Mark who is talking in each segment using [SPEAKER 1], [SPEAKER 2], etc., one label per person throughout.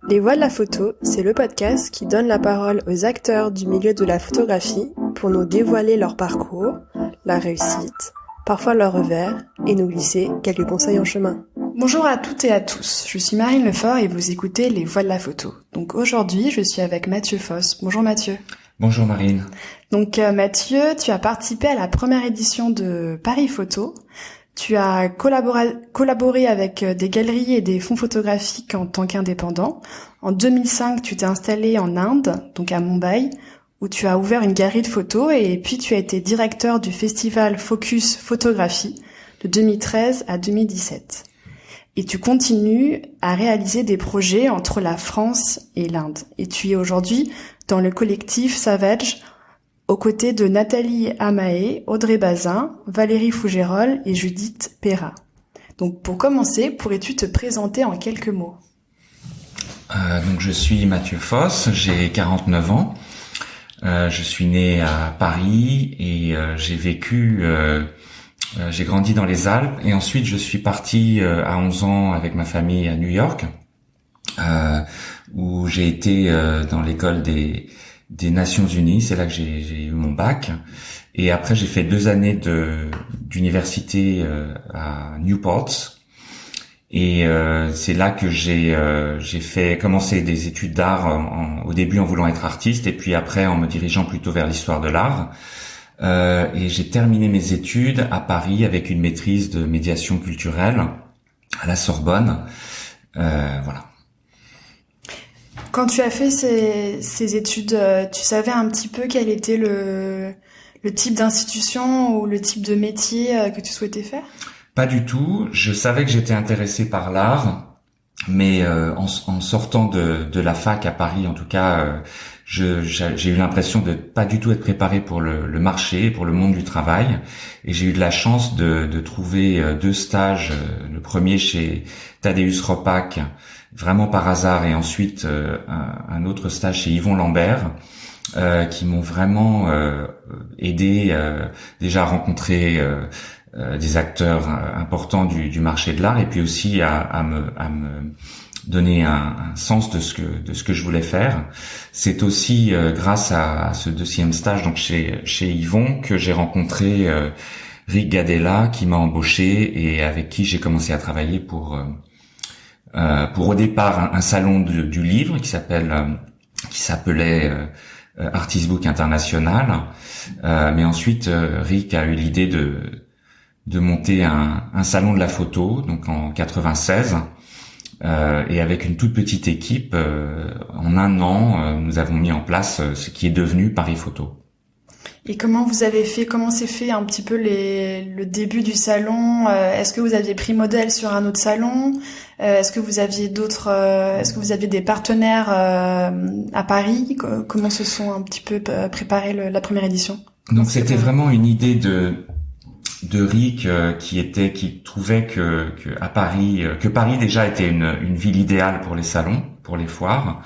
[SPEAKER 1] Les Voix de la photo, c'est le podcast qui donne la parole aux acteurs du milieu de la photographie pour nous dévoiler leur parcours, la réussite, parfois leur revers, et nous glisser quelques conseils en chemin.
[SPEAKER 2] Bonjour à toutes et à tous, je suis Marine Lefort et vous écoutez Les Voix de la photo. Donc aujourd'hui, je suis avec Mathieu Foss. Bonjour Mathieu.
[SPEAKER 3] Bonjour Marine.
[SPEAKER 2] Donc Mathieu, tu as participé à la première édition de Paris Photo. Tu as collaboré avec des galeries et des fonds photographiques en tant qu'indépendant. En 2005, tu t'es installé en Inde, donc à Mumbai, où tu as ouvert une galerie de photos et puis tu as été directeur du festival Focus Photographie de 2013 à 2017. Et tu continues à réaliser des projets entre la France et l'Inde. Et tu es aujourd'hui dans le collectif Savage, aux côtés de Nathalie Amae, Audrey Bazin, Valérie Fougérolles et Judith Perra. Donc pour commencer, pourrais-tu te présenter en quelques mots ?
[SPEAKER 3] Donc je suis Mathieu Foss, j'ai 49 ans. Je suis né à Paris et j'ai grandi dans les Alpes et ensuite je suis parti à 11 ans avec ma famille à New York, où j'ai été dans l'école des Nations Unies. C'est là que j'ai eu mon bac. Et après, j'ai fait 2 années d'université à Newport. Et c'est là que j'ai commencé des études d'art au début en voulant être artiste et puis après en me dirigeant plutôt vers l'histoire de l'art. Et j'ai terminé mes études à Paris avec une maîtrise de médiation culturelle à la Sorbonne. Voilà.
[SPEAKER 2] Quand tu as fait ces études, tu savais un petit peu quel était le type d'institution ou le type de métier que tu souhaitais faire ?
[SPEAKER 3] Pas du tout. Je savais que j'étais intéressé par l'art, mais en sortant de la fac à Paris, en tout cas, j'ai eu l'impression de pas du tout être préparé pour le marché, pour le monde du travail. Et j'ai eu de la chance de trouver 2 stages. Le premier chez Tadeusz Ropac, vraiment par hasard, et ensuite un autre stage chez Yvon Lambert, qui m'ont vraiment aidé déjà à rencontrer des acteurs importants du marché de l'art, et puis aussi à me donner un sens de ce que je voulais faire. C'est aussi grâce à ce 2e stage, donc chez Yvon, que j'ai rencontré Rick Gadella, qui m'a embauché et avec qui j'ai commencé à travailler pour au départ un salon du livre qui s'appelait Artist Book International, mais ensuite Rick a eu l'idée de monter un salon de la photo, donc en 96, et avec une toute petite équipe, en 1 an, nous avons mis en place ce qui est devenu Paris Photo.
[SPEAKER 2] Et comment s'est fait un petit peu le début du salon ? Est-ce que vous aviez pris modèle sur un autre salon ? Est-ce que vous aviez des partenaires à Paris ? Comment se sont un petit peu préparés la première édition ?
[SPEAKER 3] Donc c'était vraiment une idée de Rick qui trouvait que Paris déjà était une ville idéale pour les salons, pour les foires.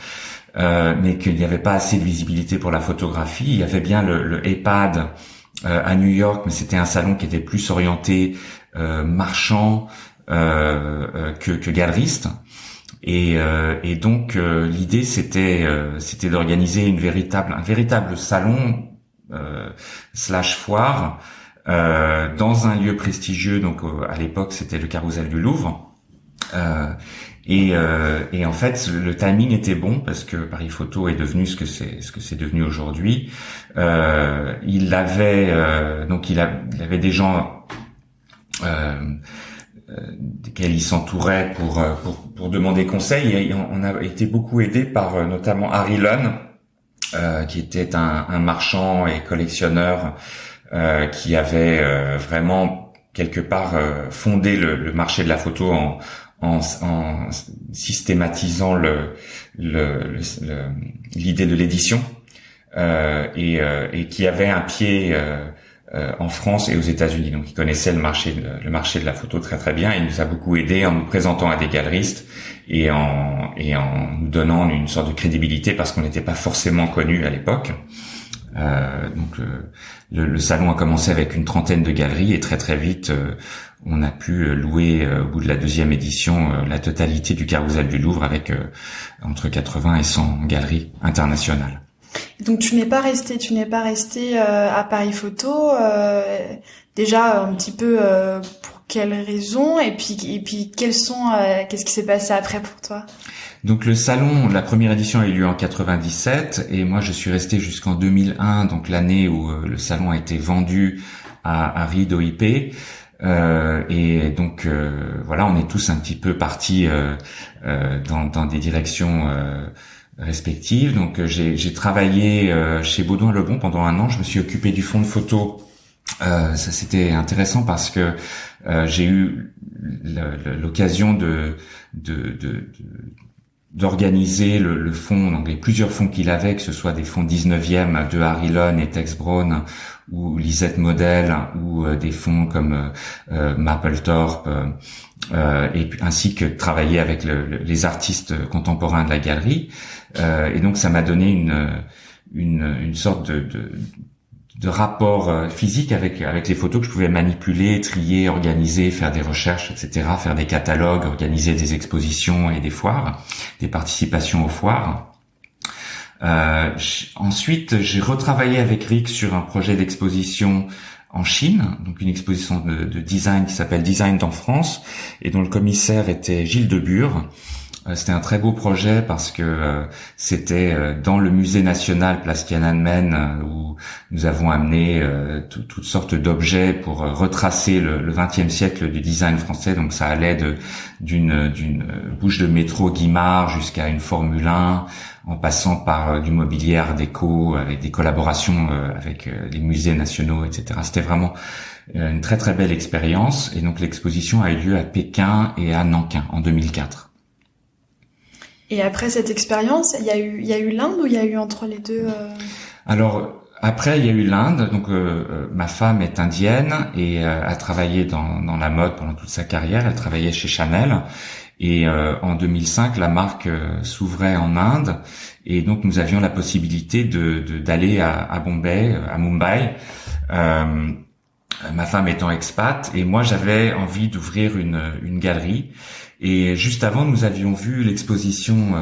[SPEAKER 3] Mais qu'il n'y avait pas assez de visibilité pour la photographie. Il y avait bien le EPAD à New York, mais c'était un salon qui était plus orienté marchand que galeriste. Et donc l'idée c'était d'organiser un véritable salon / foire dans un lieu prestigieux. Donc à l'époque c'était le Carrousel du Louvre. Et en fait, le timing était bon parce que Paris Photo est devenu ce que c'est devenu aujourd'hui. Il avait des gens desquels il s'entourait pour demander conseil, et on a été beaucoup aidé par notamment Harry Lunn, qui était un marchand et collectionneur qui avait vraiment quelque part fondé le marché de la photo en systématisant l'idée de l'édition, et qui avait un pied en France et aux États-Unis. Donc il connaissait le marché de la photo très très bien. Il nous a beaucoup aidé en nous présentant à des galeristes et en nous donnant une sorte de crédibilité parce qu'on n'était pas forcément connus à l'époque. Donc le salon a commencé avec une 30aine de galeries et très très vite on a pu louer au bout de la deuxième édition la totalité du Carrousel du Louvre avec entre 80 et 100 galeries internationales.
[SPEAKER 2] Donc tu n'es pas resté à Paris Photo déjà un petit peu pour quelles raisons et puis qu'est-ce qui s'est passé après pour toi?
[SPEAKER 3] Donc le salon, la première édition a eu lieu en 97 et moi je suis resté jusqu'en 2001, donc l'année où le salon a été vendu à Reed OIP. Et donc voilà, on est tous un petit peu partis dans des directions respectives. Donc j'ai travaillé chez Baudouin Lebon pendant 1 an. Je me suis occupé du fonds de photo. Ça c'était intéressant parce que j'ai eu l'occasion d'organiser le fonds, donc les plusieurs fonds qu'il avait, que ce soit des fonds 19e de Harry Lone et Tex Brown ou Lisette Model ou des fonds comme Mapplethorpe et ainsi que travailler avec les artistes contemporains de la galerie et donc ça m'a donné une sorte de rapport physique avec les photos que je pouvais manipuler, trier, organiser, faire des recherches, etc., faire des catalogues, organiser des expositions et des foires, des participations aux foires. Ensuite, j'ai retravaillé avec Rick sur un projet d'exposition en Chine, donc une exposition de design qui s'appelle Design dans France, et dont le commissaire était Gilles Debure. C'était un très beau projet parce que c'était dans le musée national Place Tiananmen où nous avons amené toutes sortes d'objets pour retracer le XXe siècle du design français. Donc ça allait d'une bouche de métro Guimard jusqu'à une Formule 1, en passant par du mobilier art déco avec des collaborations avec les musées nationaux, etc. C'était vraiment une très très belle expérience. Et donc l'exposition a eu lieu à Pékin et à Nankin en 2004.
[SPEAKER 2] Et après cette expérience, il y a eu l'Inde ou il y a eu entre les deux
[SPEAKER 3] Alors après il y a eu l'Inde. Donc ma femme est indienne et a travaillé dans la mode pendant toute sa carrière. Elle travaillait chez Chanel et en 2005 la marque s'ouvrait en Inde et donc nous avions la possibilité d'aller à Bombay, à Mumbai. Ma femme étant expat et moi j'avais envie d'ouvrir une galerie. Et juste avant, nous avions vu l'exposition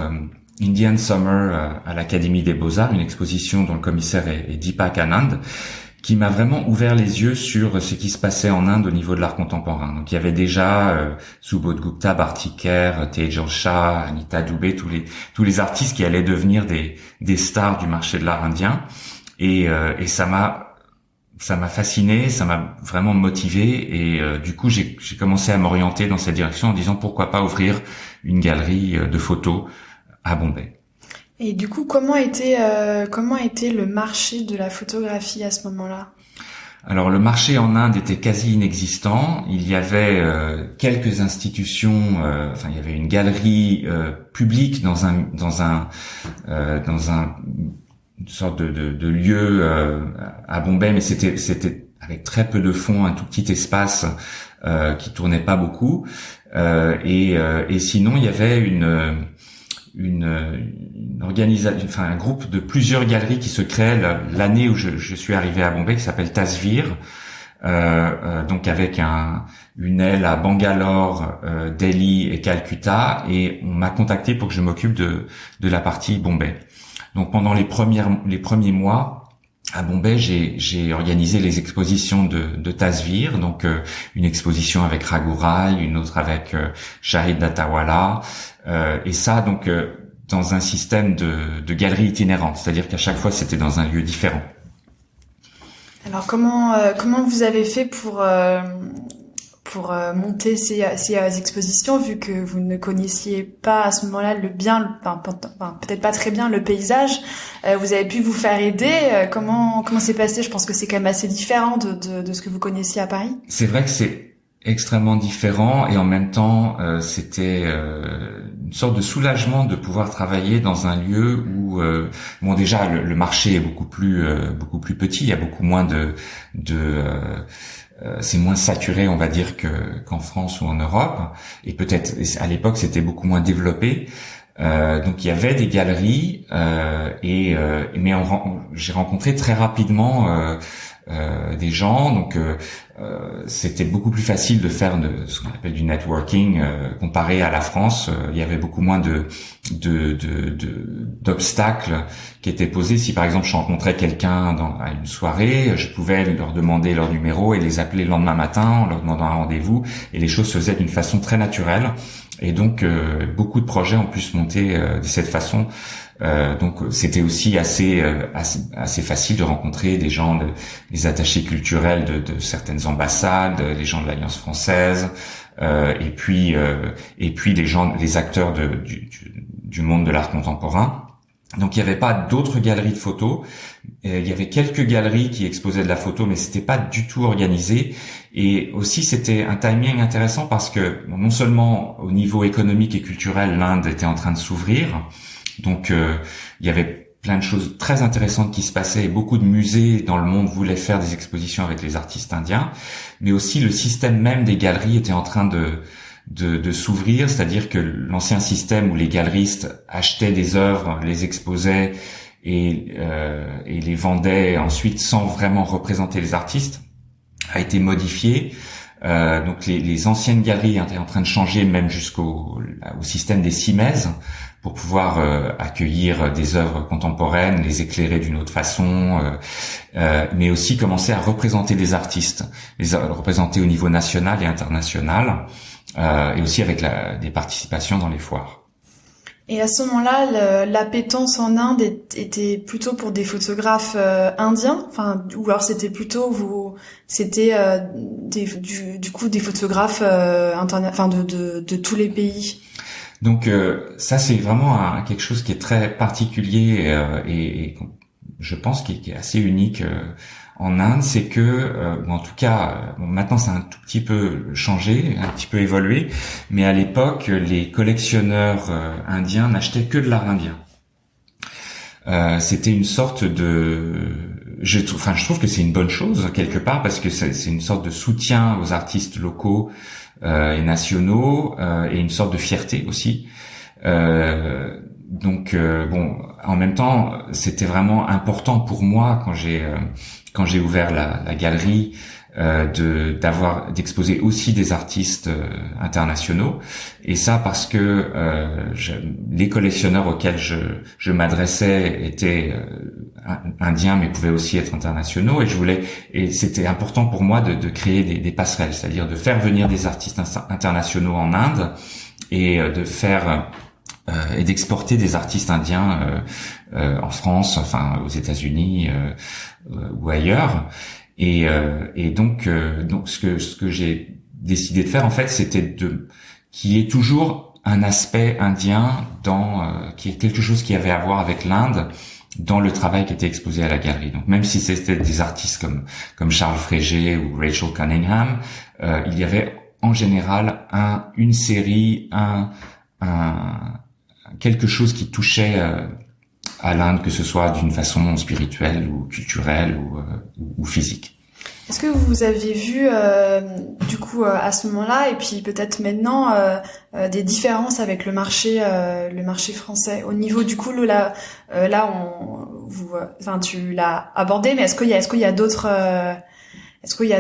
[SPEAKER 3] Indian Summer à l'Académie des Beaux-Arts, une exposition dont le commissaire est Deepak Anand, qui m'a vraiment ouvert les yeux sur ce qui se passait en Inde au niveau de l'art contemporain. Donc il y avait déjà Subodh Gupta, Barty Kerr, Tejal Shah, Anita Dubey, tous les artistes qui allaient devenir des stars du marché de l'art indien. Et ça m'a fasciné, ça m'a vraiment motivé et du coup j'ai commencé à m'orienter dans cette direction en disant pourquoi pas ouvrir une galerie de photos à Bombay.
[SPEAKER 2] Et du coup comment était le marché de la photographie à ce moment-là?
[SPEAKER 3] Alors le marché en Inde était quasi inexistant. Il y avait quelques institutions. Il y avait une galerie publique dans une sorte de lieu à Bombay, mais c'était avec très peu de fonds, un tout petit espace qui tournait pas beaucoup. Et sinon, il y avait une organisation, un groupe de plusieurs galeries qui se créait l'année où je suis arrivé à Bombay, qui s'appelle Tasvir. Donc avec une aile à Bangalore, Delhi et Calcutta, et on m'a contacté pour que je m'occupe de la partie Bombay. Donc pendant les premiers mois à Bombay, j'ai organisé les expositions de Tasvir, donc une exposition avec Raghu Rai, une autre avec Shahid Dattawala, et ça donc dans un système de galerie itinérante, c'est-à-dire qu'à chaque fois c'était dans un lieu différent.
[SPEAKER 2] Alors comment vous avez fait pour monter ces expositions, vu que vous ne connaissiez pas à ce moment-là peut-être pas très bien le paysage, vous avez pu vous faire aider. Comment c'est passé? Je pense que c'est quand même assez différent de ce que vous connaissiez à Paris.
[SPEAKER 3] C'est vrai que c'est extrêmement différent et en même temps c'était une sorte de soulagement de pouvoir travailler dans un lieu où déjà le marché est beaucoup plus petit, il y a beaucoup moins c'est moins saturé, on va dire, qu'en France ou en Europe, et peut-être à l'époque c'était beaucoup moins développé. Donc il y avait des galeries, mais j'ai rencontré très rapidement des gens. Donc c'était beaucoup plus facile de faire ce qu'on appelle du networking comparé à la France. Il y avait beaucoup moins d'obstacles qui étaient posés. Si par exemple je rencontrais quelqu'un à une soirée, je pouvais leur demander leur numéro et les appeler le lendemain matin en leur demandant un rendez-vous, et les choses se faisaient d'une façon très naturelle. Et donc beaucoup de projets ont pu se monter de cette façon. Donc c'était aussi assez facile de rencontrer des gens, des attachés culturels de certaines ambassades, les gens de l'Alliance française, et puis les acteurs du monde de l'art contemporain. Donc il n'y avait pas d'autres galeries de photos. Il y avait quelques galeries qui exposaient de la photo, mais c'était pas du tout organisé. Et aussi c'était un timing intéressant parce que non seulement au niveau économique et culturel, l'Inde était en train de s'ouvrir. Donc il y avait plein de choses très intéressantes qui se passaient, et beaucoup de musées dans le monde voulaient faire des expositions avec les artistes indiens, mais aussi le système même des galeries était en train de s'ouvrir, c'est-à-dire que l'ancien système où les galeristes achetaient des œuvres, les exposaient et les vendaient ensuite sans vraiment représenter les artistes a été modifié. Donc les anciennes galeries étaient en train de changer, même jusqu'au système des CIMES, pour pouvoir accueillir des œuvres contemporaines, les éclairer d'une autre façon, mais aussi commencer à représenter des artistes, les représenter au niveau national et international, et aussi avec des participations dans les foires.
[SPEAKER 2] Et à ce moment-là, l'appétence en Inde était plutôt pour des photographes indiens, enfin, ou alors c'était plutôt du coup des photographes de tous les pays.
[SPEAKER 3] Donc ça c'est vraiment quelque chose qui est très particulier et je pense qui est assez unique en Inde, c'est que en tout cas maintenant ça a un tout petit peu changé, un petit peu évolué, mais à l'époque les collectionneurs indiens n'achetaient que de l'art indien. C'était une sorte je trouve que c'est une bonne chose quelque part, parce que c'est une sorte de soutien aux artistes locaux et nationaux, et une sorte de fierté aussi. Donc en même temps, c'était vraiment important pour moi quand j'ai ouvert la galerie d'exposer aussi des artistes internationaux, et ça parce que les collectionneurs auxquels je m'adressais étaient indiens mais pouvaient aussi être internationaux, et c'était important pour moi de créer des passerelles, c'est-à-dire de faire venir des artistes internationaux en Inde et de faire et d'exporter des artistes indiens en France, enfin aux États-Unis ou ailleurs. Et donc ce que j'ai décidé de faire en fait, c'était qu'il y ait toujours un aspect indien qui est quelque chose qui avait à voir avec l'Inde dans le travail qui était exposé à la galerie. Donc même si c'était des artistes comme Charles Frégé ou Rachel Cunningham, il y avait en général une série, quelque chose qui touchait à l'Inde, que ce soit d'une façon spirituelle ou culturelle ou physique.
[SPEAKER 2] Est-ce que vous avez vu du coup à ce moment-là, et puis peut-être maintenant, des différences avec le marché français au niveau du coup tu l'as abordé, mais est-ce qu'il y a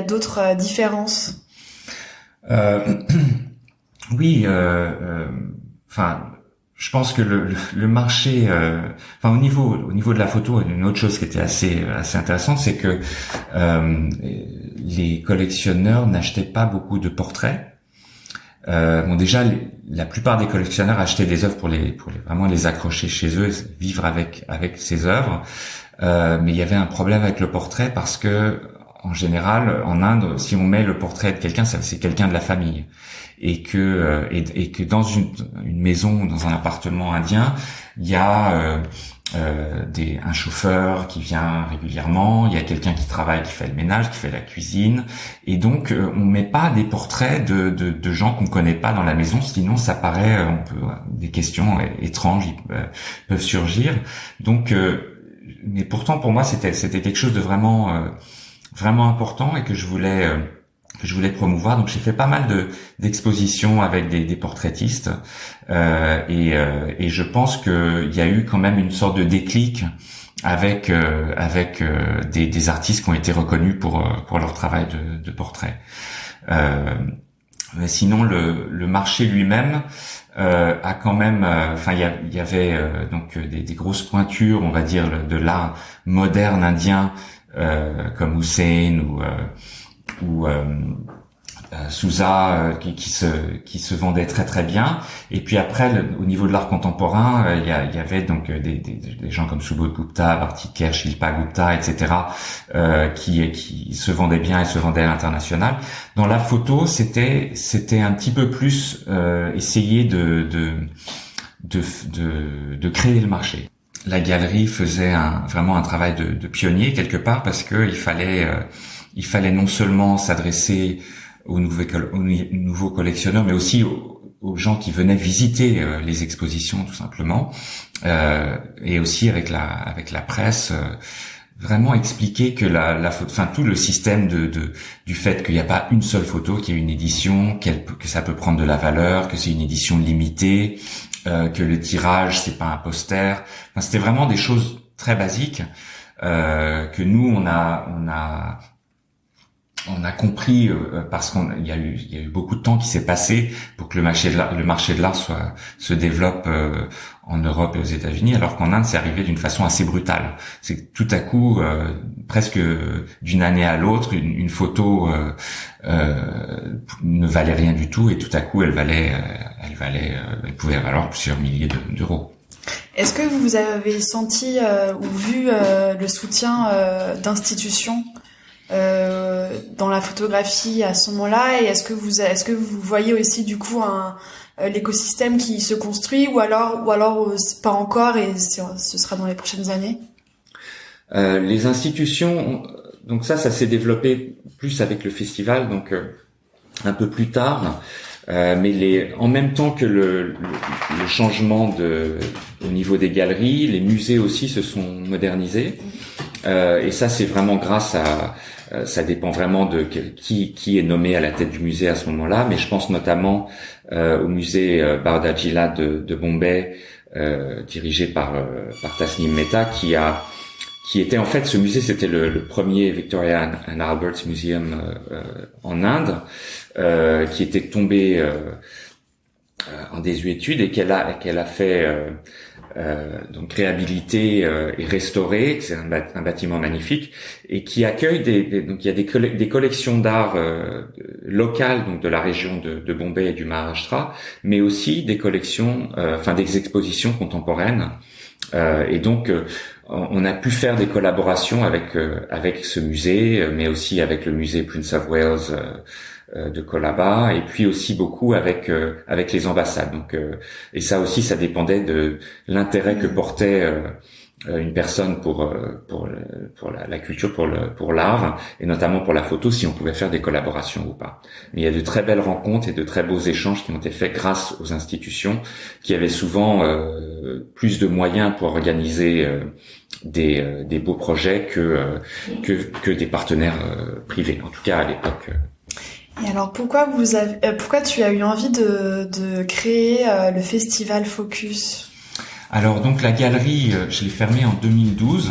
[SPEAKER 2] d'autres différences?
[SPEAKER 3] Oui, je pense que le marché, au niveau de la photo, une autre chose qui était assez intéressante, c'est que les collectionneurs n'achetaient pas beaucoup de portraits. Déjà, la plupart des collectionneurs achetaient des œuvres pour vraiment les accrocher chez eux, et vivre avec ces œuvres. Mais il y avait un problème avec le portrait parce que, en général, en Inde, si on met le portrait de quelqu'un, c'est quelqu'un de la famille. Et que dans une maison, dans un appartement indien, il y a un chauffeur qui vient régulièrement, il y a quelqu'un qui travaille, qui fait le ménage, qui fait la cuisine, et donc on met pas des portraits de gens qu'on connaît pas dans la maison, sinon ça paraît des questions étranges peuvent surgir. Donc mais pourtant pour moi c'était quelque chose de vraiment important, et que je voulais promouvoir. Donc j'ai fait pas mal d'expositions avec des portraitistes, et je pense que il y a eu quand même une sorte de déclic avec des artistes qui ont été reconnus pour leur travail de portrait. Mais sinon le marché lui-même a quand même, enfin il y avait donc des grosses pointures, on va dire, de l'art moderne indien comme Hussein ou Souza qui se vendait très très bien. Et puis après au niveau de l'art contemporain, il y avait donc des gens comme Subodh Gupta, Bharti-Kher, Shilpa Gupta, etc. Qui se vendaient bien et se vendaient à l'international. Dans la photo, c'était un petit peu plus essayer de créer le marché. La galerie faisait vraiment un travail de pionnier quelque part, parce que il fallait non seulement s'adresser aux nouveaux collectionneurs, mais aussi aux gens qui venaient visiter les expositions tout simplement, et aussi avec la presse, vraiment expliquer que la photo, enfin tout le système du fait qu'il n'y a pas une seule photo, qu'il y a une édition, que ça peut prendre de la valeur, que c'est une édition limitée, que le tirage c'est pas un poster. Enfin, c'était vraiment des choses très basiques que nous on a compris parce qu'il y a eu beaucoup de temps qui s'est passé pour que le marché de l'art se développe en Europe et aux États-Unis, alors qu'en Inde c'est arrivé d'une façon assez brutale. C'est que tout à coup, presque d'une année à l'autre, une photo ne valait rien du tout, et tout à coup elle pouvait valoir plusieurs milliers d'euros.
[SPEAKER 2] Est-ce que vous avez senti ou vu le soutien d'institutions dans la photographie à ce moment-là, et est-ce que vous voyez aussi du coup l'écosystème qui se construit, ou alors pas encore, et ce sera dans les prochaines années?
[SPEAKER 3] Les institutions, donc ça s'est développé plus avec le festival, donc un peu plus tard, mais en même temps que le changement au niveau des galeries, les musées aussi se sont modernisés, et ça c'est vraiment grâce à ça dépend vraiment de qui est nommé à la tête du musée à ce moment-là, mais je pense notamment au musée Bardajila de Bombay, dirigé par Tasnim Mehta, qui était en fait, ce musée c'était le premier Victoria and Albert Museum en Inde, qui était tombé en désuétude, et qu'elle a fait donc réhabilité et restauré. C'est un bâtiment magnifique, et qui accueille donc il y a des collections d'art locales, donc de la région de Bombay et du Maharashtra, mais aussi des collections, des expositions contemporaines, et donc on a pu faire des collaborations avec ce musée, mais aussi avec le musée Prince of Wales de Colaba, et puis aussi beaucoup avec les ambassades. Donc et ça aussi, ça dépendait de l'intérêt que portait une personne pour la culture, pour l'art, et notamment pour la photo, si on pouvait faire des collaborations ou pas. Mais il y a de très belles rencontres et de très beaux échanges qui ont été faits grâce aux institutions, qui avaient souvent plus de moyens pour organiser des beaux projets que des partenaires privés, en tout cas à l'époque.
[SPEAKER 2] Et alors pourquoi tu as eu envie de créer le festival Focus?
[SPEAKER 3] Alors donc la galerie, je l'ai fermée en 2012,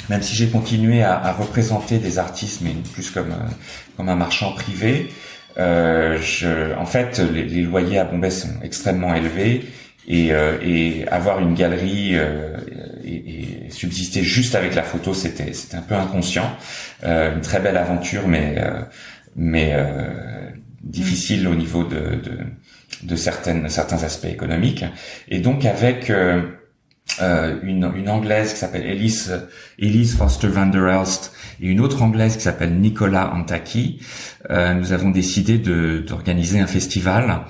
[SPEAKER 3] même si j'ai continué à représenter des artistes, mais plus comme un marchand privé. En fait, les loyers à Bombay sont extrêmement élevés, et avoir une galerie et subsister juste avec la photo, c'était un peu inconscient. Une très belle aventure, mais difficile au niveau de certains aspects économiques. Et donc avec une anglaise qui s'appelle Elise Foster van der Elst, et une autre anglaise qui s'appelle Nicola Antaki, nous avons décidé d'organiser un festival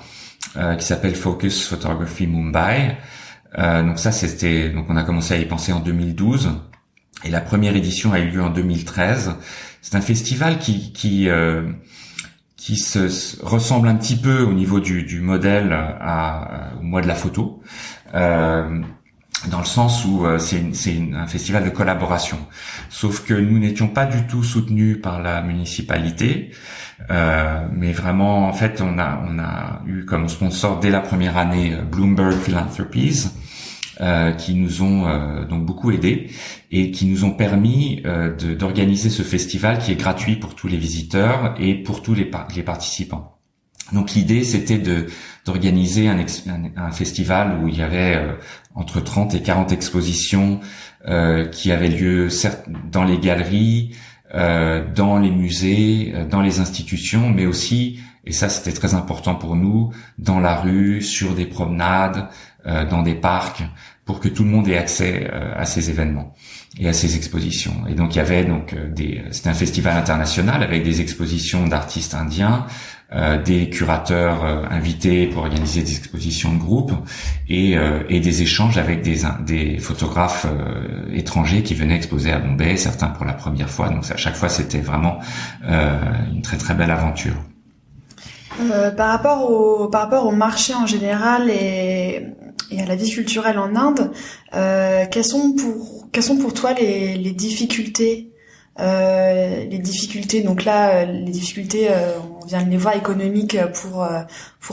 [SPEAKER 3] qui s'appelle Focus Photography Mumbai. Donc on a commencé à y penser en 2012, et la première édition a eu lieu en 2013. C'est un festival qui se ressemble un petit peu au niveau du modèle au mois de la photo, dans le sens où c'est un festival de collaboration. Sauf que nous n'étions pas du tout soutenus par la municipalité, mais vraiment, en fait, on a eu comme sponsor dès la première année Bloomberg Philanthropies, qui nous ont donc beaucoup aidés et qui nous ont permis d'organiser ce festival qui est gratuit pour tous les visiteurs et pour tous les participants. Donc l'idée, c'était d'organiser un festival où il y avait entre 30 et 40 expositions qui avaient lieu certes dans les galeries, dans les musées, dans les institutions, mais aussi, et ça c'était très important pour nous, dans la rue, sur des promenades, dans des parcs, pour que tout le monde ait accès à ces événements et à ces expositions. Et donc il y avait c'était un festival international avec des expositions d'artistes indiens, des curateurs invités pour organiser des expositions de groupe et des échanges avec des photographes étrangers qui venaient exposer à Bombay, certains pour la première fois. Donc à chaque fois c'était vraiment une très très belle aventure.
[SPEAKER 2] Par rapport au marché en général et à la vie culturelle en Inde, quelles sont pour toi les difficultés? Les difficultés, donc là, les difficultés, on vient de les voir, économiques pour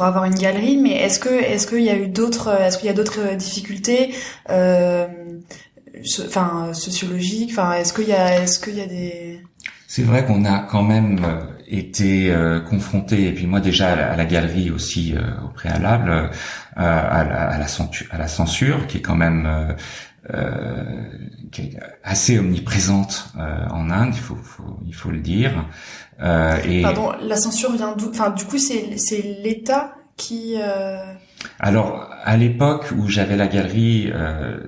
[SPEAKER 2] avoir une galerie, mais est-ce qu'il y a d'autres difficultés, sociologiques, est-ce qu'il y a des...
[SPEAKER 3] C'est vrai qu'on a quand même été confronté, et puis moi déjà à la galerie aussi au préalable, à la censure qui est quand même qui est assez omniprésente en Inde, il faut le dire.
[SPEAKER 2] Pardon, la censure vient d'où? Enfin, du coup, c'est l'État qui.
[SPEAKER 3] Alors, à l'époque où j'avais la galerie,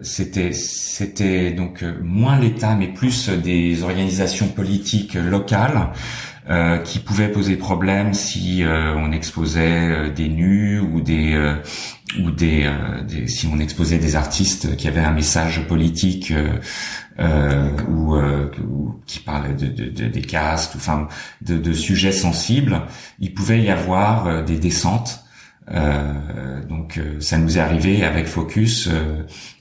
[SPEAKER 3] c'était donc moins l'État, mais plus des organisations politiques locales qui pouvaient poser problème si on exposait des nus ou si on exposait des artistes qui avaient un message politique ou qui parlaient des castes, de sujets sensibles. Il pouvait y avoir des descentes. Donc ça nous est arrivé avec Focus,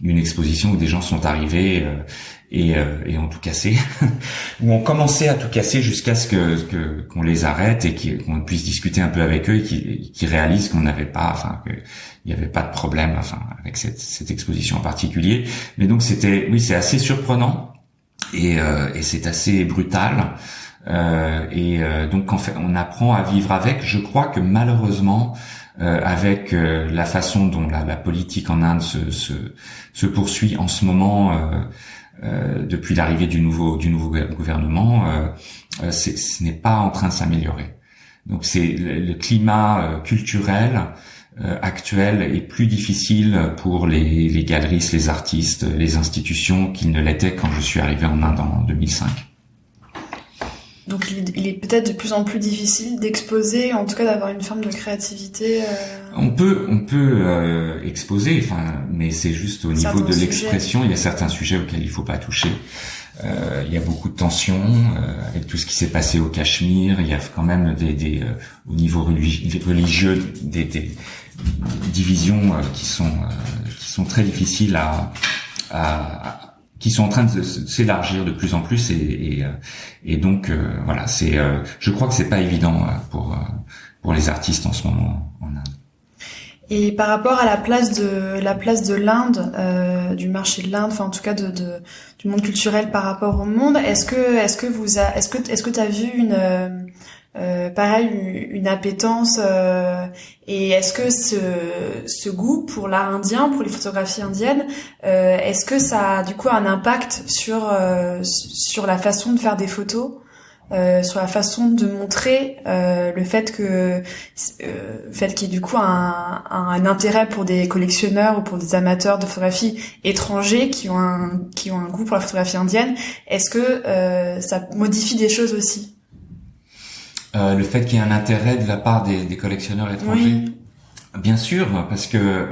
[SPEAKER 3] une exposition où des gens sont arrivés et ont tout cassé, où on commençait à tout casser jusqu'à ce qu'on les arrête et qu'on puisse discuter un peu avec eux et qu'ils réalisent qu'il n'y avait pas de problème, avec cette exposition en particulier. Mais donc c'est assez surprenant et c'est assez brutal. Donc en fait, on apprend à vivre avec. Je crois que malheureusement, avec la façon dont la politique en Inde se poursuit en ce moment, depuis l'arrivée du nouveau gouvernement, ce n'est pas en train de s'améliorer. Donc c'est le climat culturel actuel est plus difficile pour les galeristes, les artistes, les institutions qu'il ne l'était quand je suis arrivé en Inde en 2005.
[SPEAKER 2] Donc il est peut-être de plus en plus difficile d'exposer, en tout cas d'avoir une forme de créativité.
[SPEAKER 3] On peut exposer, mais c'est juste au niveau de l'expression. Il y a certains sujets auxquels il faut pas toucher. Il y a beaucoup de tensions avec tout ce qui s'est passé au Cachemire. Il y a quand même au niveau religieux des divisions qui sont très difficiles qui sont en train de s'élargir de plus en plus et donc voilà, je crois que c'est pas évident pour les artistes en ce moment en Inde.
[SPEAKER 2] Et par rapport à la place de l'Inde, du marché de l'Inde, en tout cas du monde culturel par rapport au monde, est-ce que t'as vu une appétence et est-ce que ce goût pour l'art indien, pour les photographies indiennes, est-ce que ça a du coup un impact sur la façon de faire des photos, sur la façon de montrer le fait qu'il y ait du coup un intérêt pour des collectionneurs ou pour des amateurs de photographie étrangers qui ont un goût pour la photographie indienne? Est-ce que ça modifie des choses aussi?
[SPEAKER 3] Le fait qu'il y ait un intérêt de la part des collectionneurs étrangers, oui. Bien sûr, parce que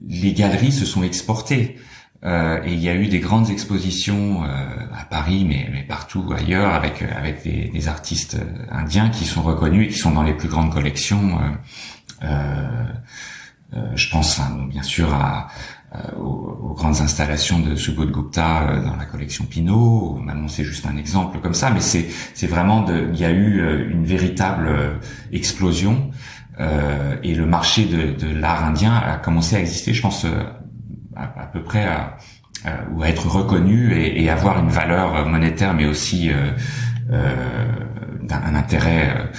[SPEAKER 3] les galeries se sont exportées et il y a eu des grandes expositions à Paris, mais partout ailleurs avec des artistes indiens qui sont reconnus et qui sont dans les plus grandes collections. Je pense, bien sûr aux grandes installations de Subodh Gupta dans la collection Pinault. Maintenant, c'est juste un exemple comme ça, mais c'est vraiment il y a eu une véritable explosion et le marché de l'art indien a commencé à exister, je pense, à peu près ou à être reconnu et avoir une valeur monétaire, mais aussi un intérêt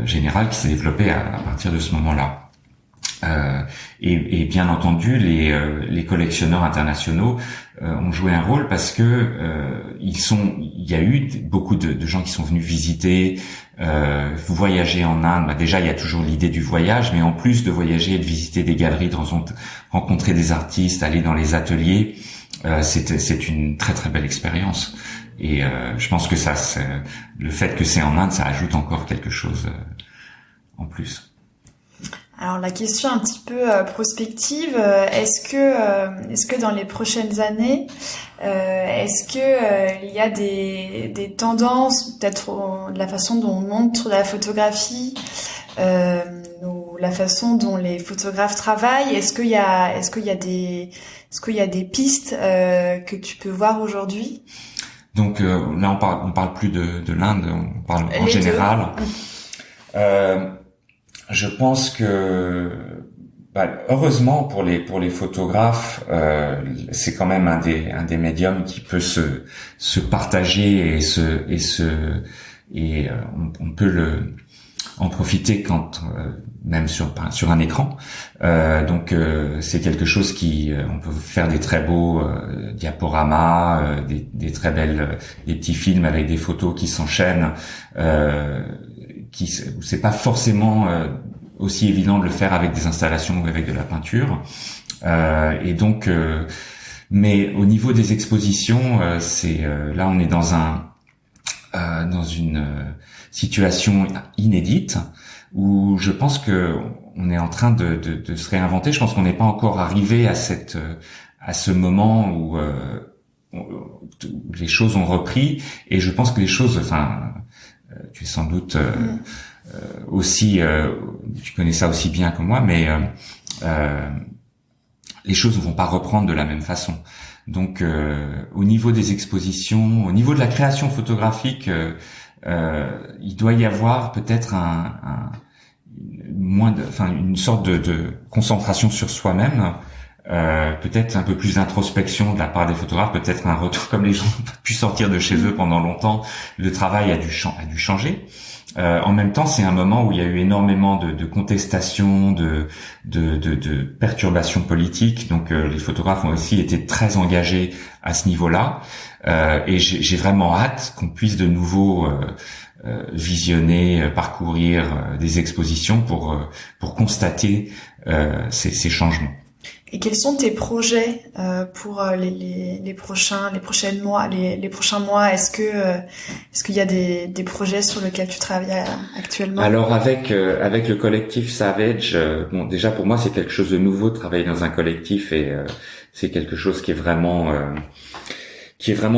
[SPEAKER 3] général qui s'est développé à partir de ce moment-là. Et bien entendu, les collectionneurs internationaux ont joué un rôle parce que il y a eu beaucoup de gens qui sont venus visiter, voyager en Inde. Déjà, il y a toujours l'idée du voyage, mais en plus de voyager et de visiter des galeries, de rencontrer des artistes, aller dans les ateliers, c'est une très très belle expérience. Et je pense que le fait que c'est en Inde, ça ajoute encore quelque chose en plus.
[SPEAKER 2] Alors la question un petit peu prospective, est-ce que dans les prochaines années, il y a des tendances, peut-être de la façon dont on montre la photographie, ou la façon dont les photographes travaillent, est-ce qu'il y a des pistes que tu peux voir aujourd'hui?
[SPEAKER 3] Donc là on parle plus de l'Inde, on parle en général. Je pense que heureusement pour les photographes, c'est quand même un des médiums qui peut se partager et on peut en profiter quand même sur un écran. Donc c'est quelque chose on peut faire des très beaux diaporamas, des très belles des petits films avec des photos qui s'enchaînent. C'est pas forcément aussi évident de le faire avec des installations ou avec de la peinture. Et donc, mais au niveau des expositions, là on est dans une situation inédite où je pense que on est en train de se réinventer. Je pense qu'on n'est pas encore arrivé à ce moment où les choses ont repris, et je pense que les choses, tu es sans doute aussi, tu connais ça aussi bien que moi, mais les choses ne vont pas reprendre de la même façon. Donc, au niveau des expositions, au niveau de la création photographique, il doit y avoir peut-être une sorte de concentration sur soi-même. Peut-être un peu plus d'introspection de la part des photographes, peut-être un retour, comme les gens n'ont pas pu sortir de chez eux pendant longtemps, le travail a dû changer. En même temps, c'est un moment où il y a eu énormément de contestations, de perturbations politiques. Donc, les photographes ont aussi été très engagés à ce niveau-là. Et j'ai vraiment hâte qu'on puisse de nouveau visionner, parcourir des expositions pour constater ces changements.
[SPEAKER 2] Et quels sont tes projets pour les prochains mois? Est-ce qu'il y a des projets sur lesquels tu travailles actuellement?
[SPEAKER 3] Alors avec le collectif Savage, déjà pour moi c'est quelque chose de nouveau de travailler dans un collectif, et c'est quelque chose qui est vraiment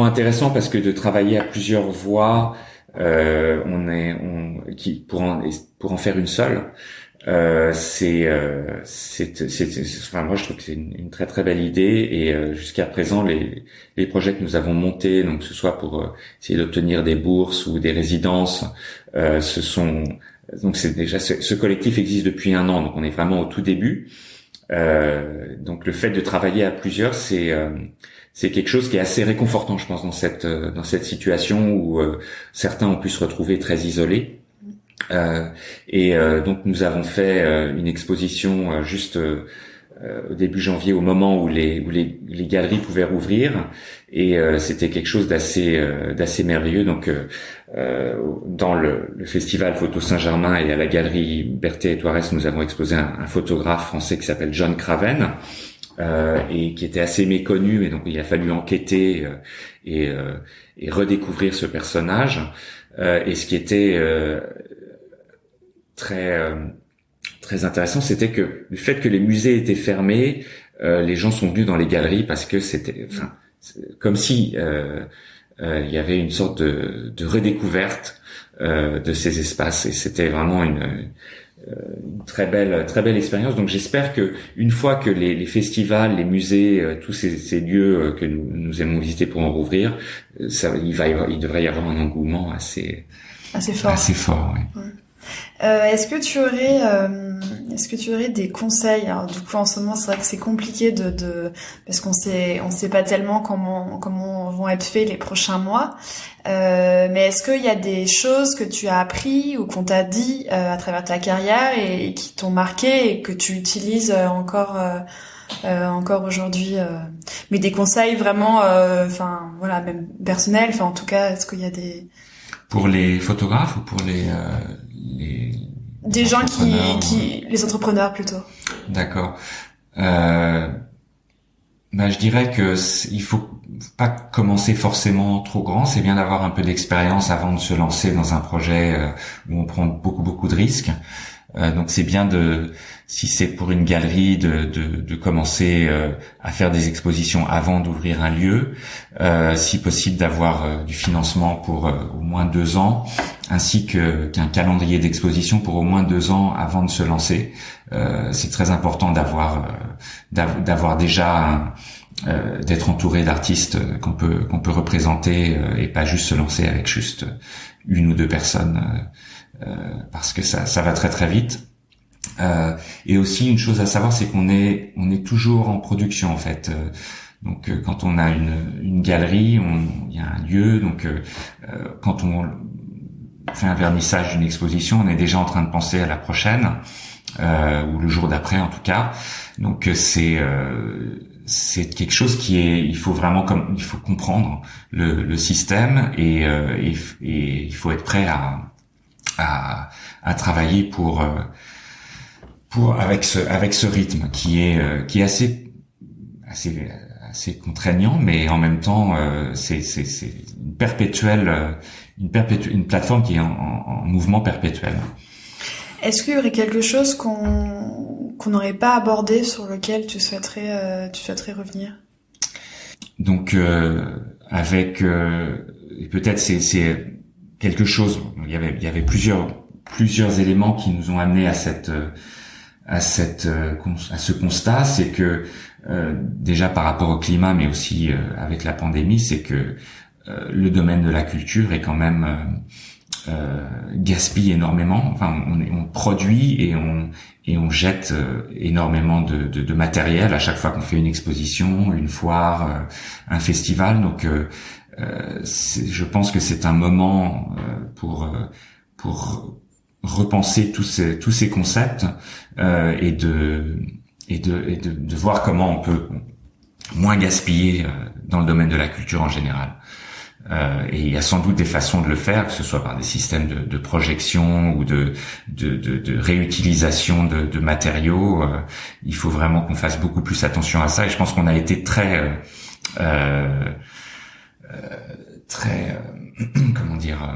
[SPEAKER 3] intéressant, parce que de travailler à plusieurs voix, pour en faire une seule. Moi je trouve que c'est une très très belle idée, et jusqu'à présent les projets que nous avons montés, donc que ce soit pour essayer d'obtenir des bourses ou des résidences, donc c'est déjà ce collectif existe depuis 1 an, donc on est vraiment au tout début. Donc le fait de travailler à plusieurs, c'est quelque chose qui est assez réconfortant, je pense, dans cette situation où certains ont pu se retrouver très isolés. Donc nous avons fait une exposition juste au début janvier, au moment où les galeries pouvaient rouvrir, et c'était quelque chose d'assez merveilleux. Donc dans le festival Photo Saint-Germain et à la galerie Berthet et Toirès, nous avons exposé un photographe français qui s'appelle John Craven, et qui était assez méconnu, et donc il a fallu enquêter et redécouvrir ce personnage. Et ce qui était très intéressant, c'était que le fait que les musées étaient fermés, les gens sont venus dans les galeries, parce que c'était comme si il y avait une sorte de redécouverte de ces espaces, et c'était vraiment une très belle expérience. Donc j'espère que une fois que les festivals, les musées, tous ces lieux que nous aimons visiter pourront rouvrir, il devrait y avoir un engouement assez fort. Oui.
[SPEAKER 2] Est-ce que tu aurais des conseils? Alors du coup en ce moment c'est vrai que c'est compliqué parce qu'on sait pas tellement comment vont être faits les prochains mois. Mais est-ce qu'il y a des choses que tu as appris ou qu'on t'a dit à travers ta carrière et qui t'ont marqué et que tu utilises encore aujourd'hui, mais des conseils vraiment, même personnels. En tout cas, est-ce qu'il y a des
[SPEAKER 3] pour les photographes ou pour
[SPEAKER 2] des gens les entrepreneurs plutôt?
[SPEAKER 3] D'accord. Je dirais que il faut pas commencer forcément trop grand. C'est bien d'avoir un peu d'expérience avant de se lancer dans un projet où on prend beaucoup de risques. Donc c'est bien si c'est pour une galerie, de commencer à faire des expositions avant d'ouvrir un lieu, si possible d'avoir du financement pour au moins 2 ans, ainsi qu'un calendrier d'exposition pour au moins 2 ans avant de se lancer. C'est très important d'avoir déjà d'être entouré d'artistes qu'on peut représenter et pas juste se lancer avec juste 1 ou 2 personnes. Parce que ça va très vite. Et aussi une chose à savoir, c'est qu'on est toujours en production en fait. Donc quand on a une galerie, il y a un lieu. Donc quand on fait un vernissage d'une exposition, on est déjà en train de penser à la prochaine ou le jour d'après en tout cas. Donc c'est quelque chose il faut comprendre le système et il faut être prêt à travailler pour avec ce rythme qui est assez contraignant, mais en même temps c'est une plateforme qui est en mouvement perpétuel.
[SPEAKER 2] Est-ce qu'il y aurait quelque chose qu'on n'aurait pas abordé sur lequel tu souhaiterais revenir? Donc
[SPEAKER 3] peut-être c'est quelque chose. Il y avait plusieurs éléments qui nous ont amenés à ce constat. C'est que déjà par rapport au climat, mais aussi avec la pandémie, c'est que le domaine de la culture est quand même gaspille énormément. Enfin, on produit et on jette énormément de matériel à chaque fois qu'on fait une exposition, une foire, un festival. Donc je pense que c'est un moment pour repenser tous ces concepts et de voir comment on peut moins gaspiller dans le domaine de la culture en général. Et il y a sans doute des façons de le faire, que ce soit par des systèmes de projection ou de réutilisation de matériaux. Il faut vraiment qu'on fasse beaucoup plus attention à ça. Et je pense qu'on a été très comment dire,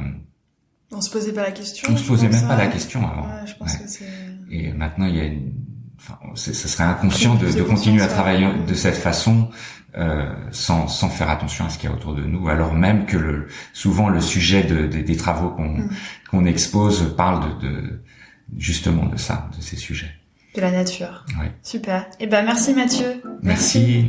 [SPEAKER 2] on se posait pas la question.
[SPEAKER 3] On se posait même pas la question avant.
[SPEAKER 2] Ouais, je pense que c'est...
[SPEAKER 3] Et maintenant il y a ce serait inconscient de continuer à travailler de cette façon sans faire attention à ce qu'il y a autour de nous, alors même que souvent le sujet des travaux qu'on expose parle justement de ça, de ces sujets.
[SPEAKER 2] De la nature.
[SPEAKER 3] Oui.
[SPEAKER 2] Super. Merci Mathieu.
[SPEAKER 3] Merci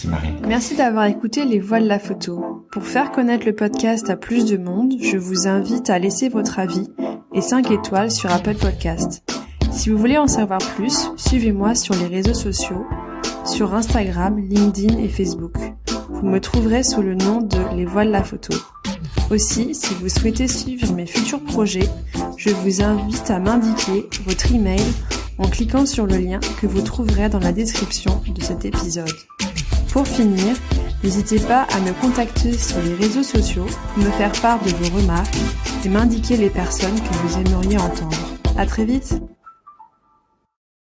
[SPEAKER 3] Marie.
[SPEAKER 1] Merci d'avoir écouté Les Voix de la photo. Pour faire connaître le podcast à plus de monde, je vous invite à laisser votre avis et 5 étoiles sur Apple Podcast. Si vous voulez en savoir plus, suivez-moi sur les réseaux sociaux, sur Instagram, LinkedIn et Facebook. Vous me trouverez sous le nom de Les Voix de la photo. Aussi, si vous souhaitez suivre mes futurs projets, je vous invite à m'indiquer votre email en cliquant sur le lien que vous trouverez dans la description de cet épisode. Pour finir, n'hésitez pas à me contacter sur les réseaux sociaux pour me faire part de vos remarques et m'indiquer les personnes que vous aimeriez entendre. À très vite!